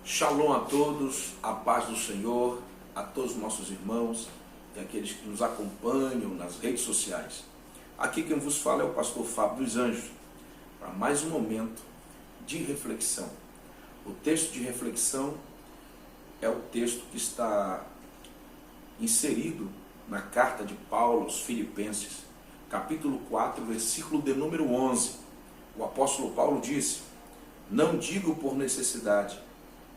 Shalom a todos, a paz do Senhor, a todos os nossos irmãos e aqueles que nos acompanham nas redes sociais. Aqui quem vos fala é o pastor Fábio dos Anjos, para mais um momento de reflexão. O texto de reflexão é o texto que está inserido na carta de Paulo aos Filipenses, capítulo 4, versículo de número 11. O apóstolo Paulo disse: "Não digo por necessidade,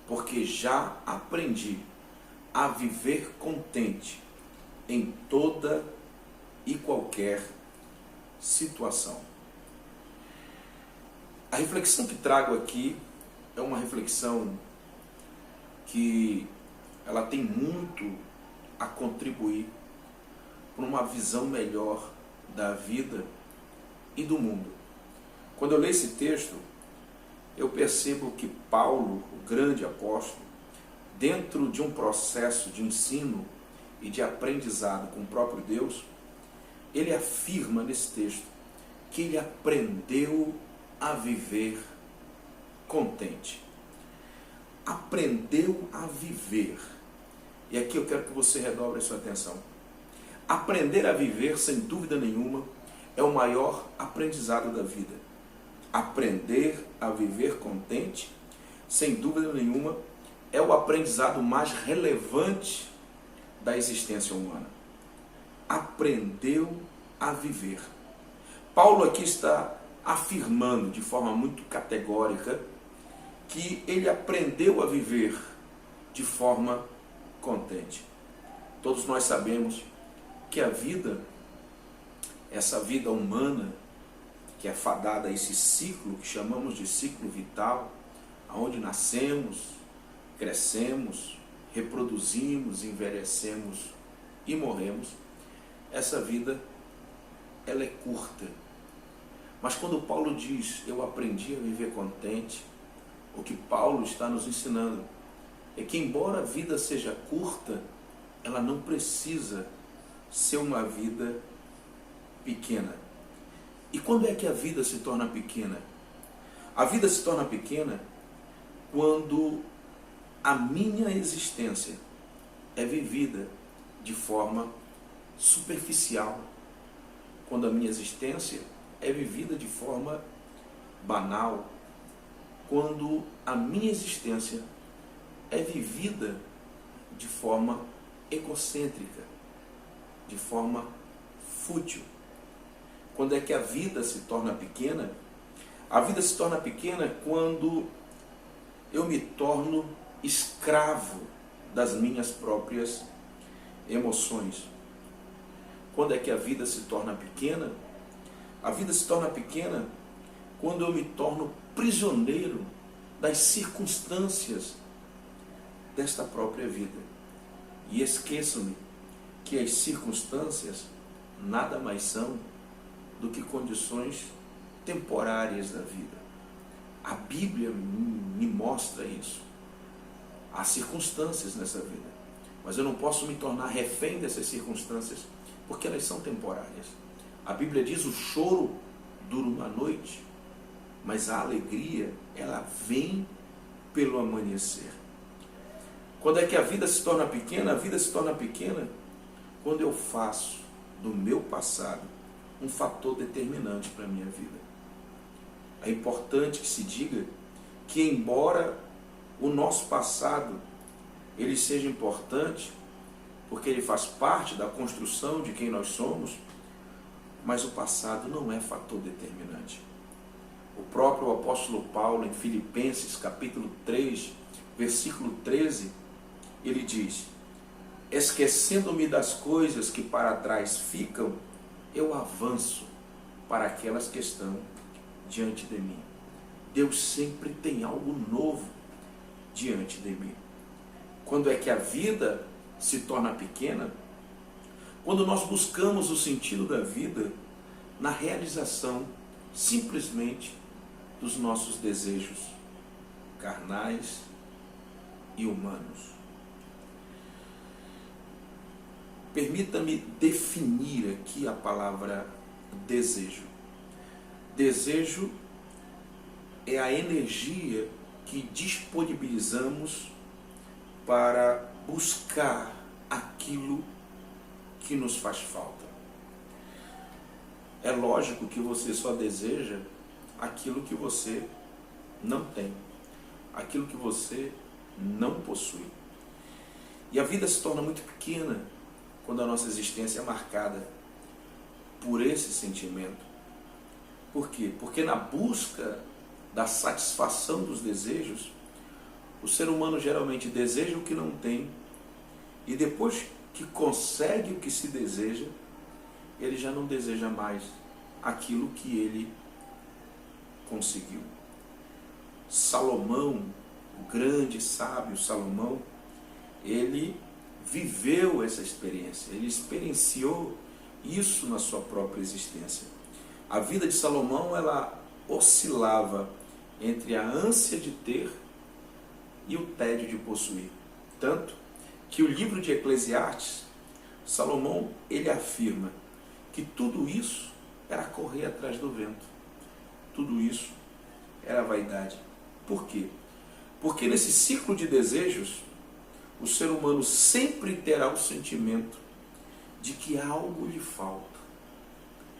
porque já aprendi a viver contente em toda e qualquer situação." A reflexão que trago aqui é uma reflexão que ela tem muito a contribuir para uma visão melhor da vida e do mundo. Quando eu leio esse texto, eu percebo que Paulo, o grande apóstolo, dentro de um processo de ensino e de aprendizado com o próprio Deus, ele afirma nesse texto que ele aprendeu a viver contente. Aprendeu a viver. E aqui eu quero que você redobre a sua atenção. Aprender a viver, sem dúvida nenhuma, é o maior aprendizado da vida. Aprender a viver contente, sem dúvida nenhuma, é o aprendizado mais relevante da existência humana. Aprendeu a viver. Paulo aqui está afirmando de forma muito categórica que ele aprendeu a viver de forma contente. Todos nós sabemos que a vida, essa vida humana, que é fadada a esse ciclo que chamamos de ciclo vital, onde nascemos, crescemos, reproduzimos, envelhecemos e morremos, essa vida ela é curta. Mas quando Paulo diz, eu aprendi a viver contente, o que Paulo está nos ensinando é que, embora a vida seja curta, ela não precisa ser uma vida pequena. E quando é que a vida se torna pequena? A vida se torna pequena quando a minha existência é vivida de forma superficial. Quando a minha existência é vivida de forma banal. Quando a minha existência é vivida de forma egocêntrica, de forma fútil. Quando é que a vida se torna pequena? A vida se torna pequena quando eu me torno escravo das minhas próprias emoções. Quando é que a vida se torna pequena? A vida se torna pequena quando eu me torno prisioneiro das circunstâncias desta própria vida. E esqueço-me que as circunstâncias nada mais são do que condições temporárias da vida. A Bíblia me mostra isso. Há circunstâncias nessa vida, mas eu não posso me tornar refém dessas circunstâncias, porque elas são temporárias. A Bíblia diz: o choro dura uma noite, mas a alegria, ela vem pelo amanhecer. Quando é que a vida se torna pequena? A vida se torna pequena quando eu faço do meu passado um fator determinante para a minha vida. É importante que se diga que, embora o nosso passado ele seja importante, porque ele faz parte da construção de quem nós somos, mas o passado não é fator determinante. O próprio apóstolo Paulo, em Filipenses capítulo 3, versículo 13, ele diz: "Esquecendo-me das coisas que para trás ficam, eu avanço para aquelas que estão diante de mim." Deus sempre tem algo novo diante de mim. Quando é que a vida se torna pequena? Quando nós buscamos o sentido da vida na realização simplesmente dos nossos desejos carnais e humanos. Permita-me definir aqui a palavra desejo. Desejo é a energia que disponibilizamos para buscar aquilo que nos faz falta. É lógico que você só deseja aquilo que você não tem, aquilo que você não possui. E a vida se torna muito pequena quando a nossa existência é marcada por esse sentimento. Por quê? Porque na busca da satisfação dos desejos, o ser humano geralmente deseja o que não tem e depois que consegue o que se deseja, ele já não deseja mais aquilo que ele conseguiu. Salomão, o grande sábio Salomão, ele viveu essa experiência, ele experienciou isso na sua própria existência. A vida de Salomão, ela oscilava entre a ânsia de ter e o tédio de possuir. Tanto que o livro de Eclesiastes, Salomão, ele afirma que tudo isso era correr atrás do vento. Tudo isso era vaidade. Por quê? Porque nesse ciclo de desejos, o ser humano sempre terá o sentimento de que algo lhe falta.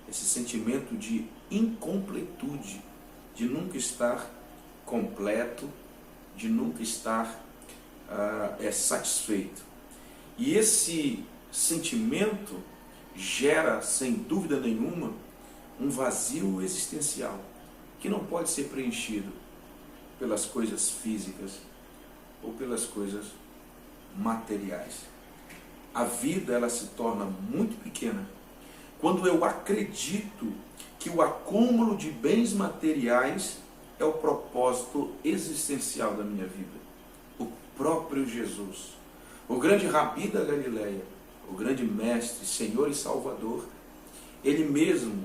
Esse sentimento de incompletude, de nunca estar completo, de nunca estar satisfeito. E esse sentimento gera, sem dúvida nenhuma, um vazio existencial que não pode ser preenchido pelas coisas físicas ou pelas coisas materiais. A vida, ela se torna muito pequena quando eu acredito que o acúmulo de bens materiais é o propósito existencial da minha vida. O próprio Jesus, o grande Rabi da Galileia, o grande mestre, Senhor e Salvador, ele mesmo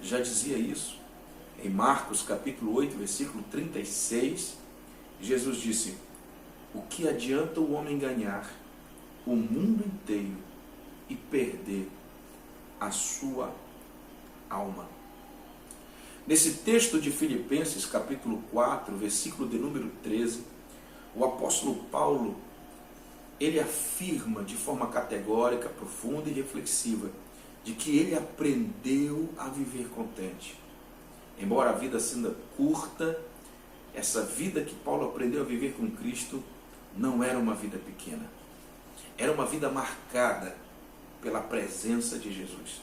já dizia isso. Em Marcos capítulo 8, versículo 36, Jesus disse: o que adianta o homem ganhar o mundo inteiro e perder a sua alma? Nesse texto de Filipenses capítulo 4, versículo de número 13, o apóstolo Paulo, ele afirma de forma categórica, profunda e reflexiva, de que ele aprendeu a viver contente. Embora a vida sendo curta, essa vida que Paulo aprendeu a viver com Cristo não era uma vida pequena. Era uma vida marcada pela presença de Jesus.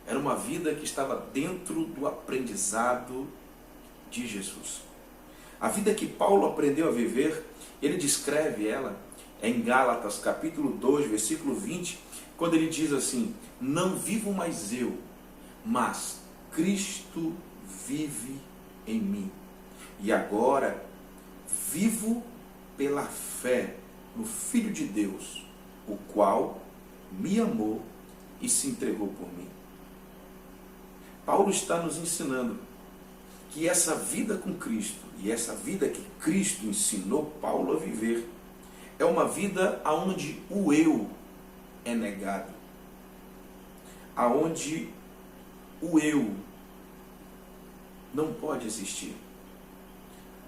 Era uma vida que estava dentro do aprendizado de Jesus. A vida que Paulo aprendeu a viver, ele descreve ela em Gálatas capítulo 2, versículo 20, quando ele diz assim: não vivo mais eu, mas Cristo vive em mim. E agora vivo pela fé no Filho de Deus, o qual me amou e se entregou por mim. Paulo está nos ensinando que essa vida com Cristo e essa vida que Cristo ensinou Paulo a viver é uma vida onde o eu é negado, aonde o eu não pode existir.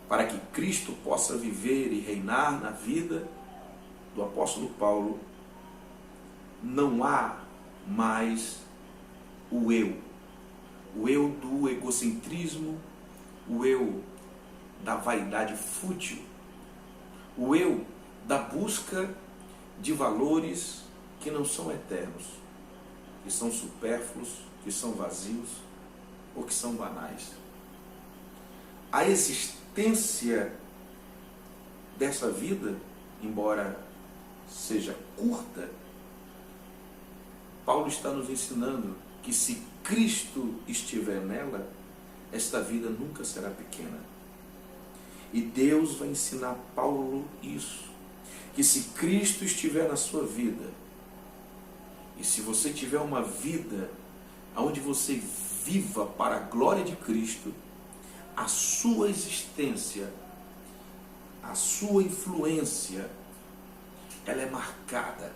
Para que Cristo possa viver e reinar na vida do apóstolo Paulo, não há mais o eu do egocentrismo, o eu da vaidade fútil, o eu da busca de valores que não são eternos, que são supérfluos, que são vazios ou que são banais. A existência dessa vida, embora seja curta, Paulo está nos ensinando que se Cristo estiver nela, esta vida nunca será pequena. E Deus vai ensinar Paulo isso, que se Cristo estiver na sua vida, e se você tiver uma vida onde você viva para a glória de Cristo, a sua existência, a sua influência, ela é marcada.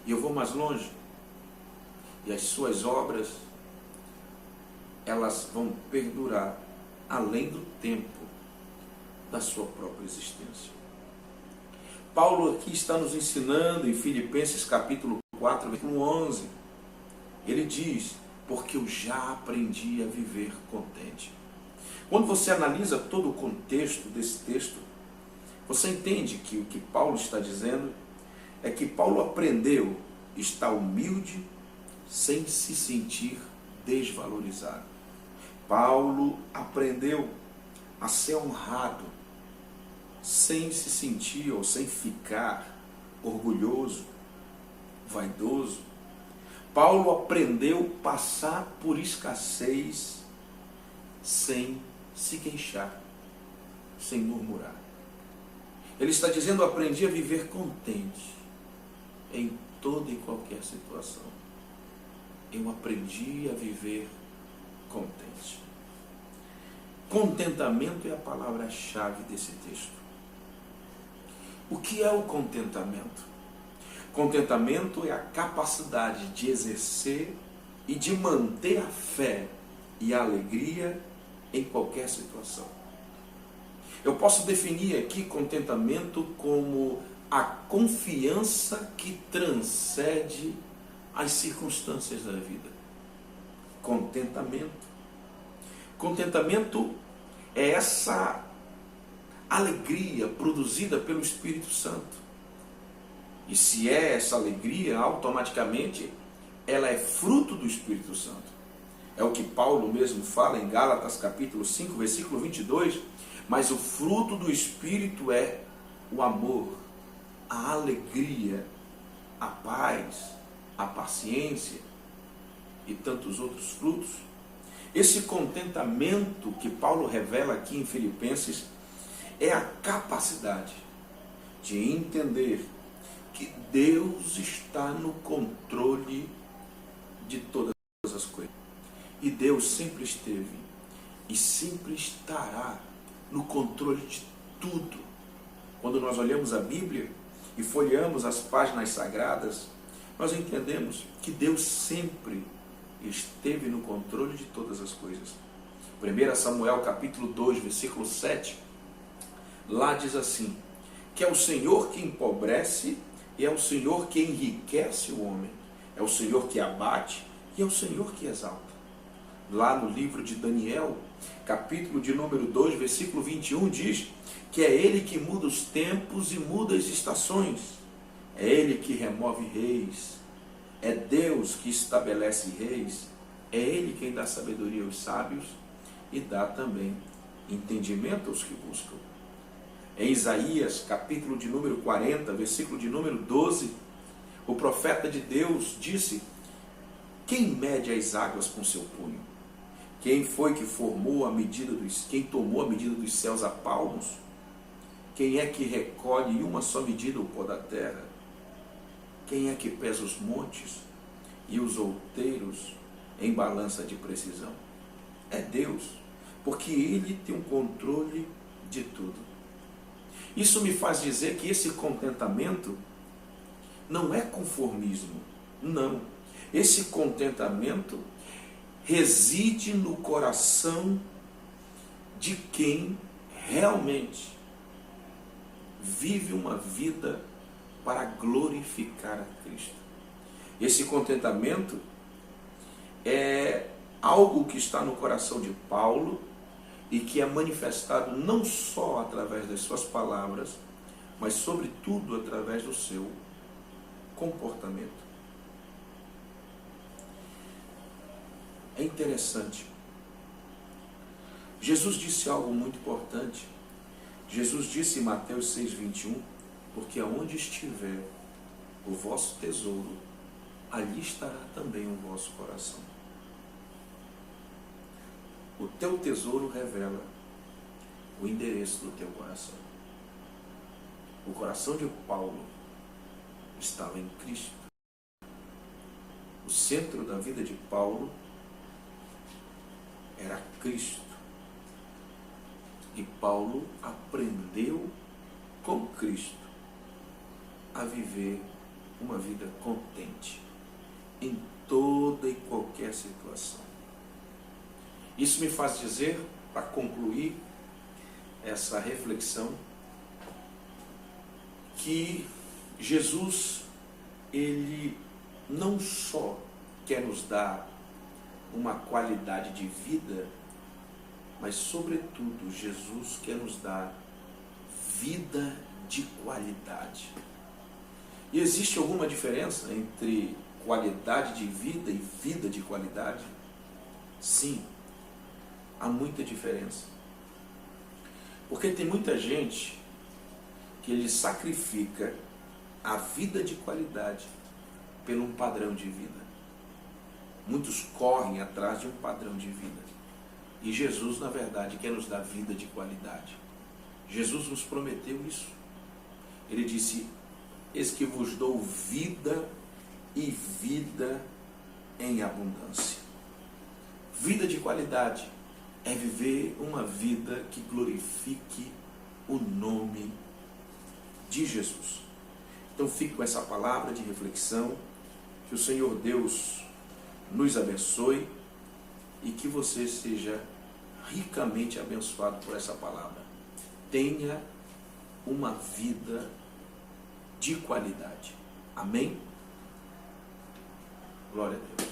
E eu vou mais longe. E as suas obras, elas vão perdurar além do tempo da sua própria existência. Paulo aqui está nos ensinando em Filipenses capítulo 4, versículo 11. Ele diz: porque eu já aprendi a viver contente. Quando você analisa todo o contexto desse texto, você entende que o que Paulo está dizendo é que Paulo aprendeu a estar humilde sem se sentir desvalorizado. Paulo aprendeu a ser honrado sem se sentir ou sem ficar orgulhoso, vaidoso. Paulo aprendeu a passar por escassez sem se queixar, sem murmurar. Ele está dizendo: eu aprendi a viver contente em toda e qualquer situação. Eu aprendi a viver contente. Contentamento é a palavra-chave desse texto. O que é o contentamento? Contentamento é a capacidade de exercer e de manter a fé e a alegria em qualquer situação. Eu posso definir aqui contentamento como a confiança que transcende as circunstâncias da vida. Contentamento. Contentamento é essa alegria produzida pelo Espírito Santo. E se é essa alegria, automaticamente ela é fruto do Espírito Santo. É o que Paulo mesmo fala em Gálatas capítulo 5, versículo 22. Mas o fruto do Espírito é o amor, a alegria, a paz, a paciência e tantos outros frutos. Esse contentamento que Paulo revela aqui em Filipenses é a capacidade de entender que Deus está no controle de todas as coisas. E Deus sempre esteve e sempre estará no controle de tudo. Quando nós olhamos a Bíblia e folheamos as páginas sagradas, nós entendemos que Deus sempre esteve no controle de todas as coisas. 1 Samuel capítulo 2, versículo 7, lá diz assim, que é o Senhor que empobrece e é o Senhor que enriquece o homem, é o Senhor que abate e é o Senhor que exalta. Lá no livro de Daniel, capítulo de número 2, versículo 21, diz que é Ele que muda os tempos e muda as estações, é Ele que remove reis, é Deus que estabelece reis, é Ele quem dá sabedoria aos sábios e dá também entendimento aos que buscam. Em Isaías, capítulo de número 40, versículo de número 12, o profeta de Deus disse: quem mede as águas com seu punho? Quem foi que formou a medida quem tomou a medida dos céus a palmos? Quem é que recolhe em uma só medida o pó da terra? Quem é que pesa os montes e os outeiros em balança de precisão? É Deus, porque Ele tem o controle de tudo. Isso me faz dizer que esse contentamento não é conformismo, não. Esse contentamento reside no coração de quem realmente vive uma vida para glorificar a Cristo. Esse contentamento é algo que está no coração de Paulo e que é manifestado não só através das suas palavras, mas sobretudo através do seu comportamento. É interessante. Jesus disse algo muito importante. Jesus disse em Mateus 6,21, porque aonde estiver o vosso tesouro, ali estará também o vosso coração. O teu tesouro revela o endereço do teu coração. O coração de Paulo estava em Cristo. O centro da vida de Paulo era Cristo. E Paulo aprendeu com Cristo a viver uma vida contente em toda e qualquer situação. Isso me faz dizer, para concluir essa reflexão que Jesus, ele não só quer nos dar uma qualidade de vida, mas sobretudo Jesus quer nos dar vida de qualidade. E existe alguma diferença entre qualidade de vida e vida de qualidade? Sim, há muita diferença. Porque tem muita gente que ele sacrifica a vida de qualidade por um padrão de vida. Muitos correm atrás de um padrão de vida. E Jesus, na verdade, quer nos dar vida de qualidade. Jesus nos prometeu isso. Ele disse: eis que vos dou vida e vida em abundância. Vida de qualidade é viver uma vida que glorifique o nome de Jesus. Então fique com essa palavra de reflexão, que o Senhor Deus nos abençoe e que você seja ricamente abençoado por essa palavra. Tenha uma vida de qualidade. Amém? Glória a Deus.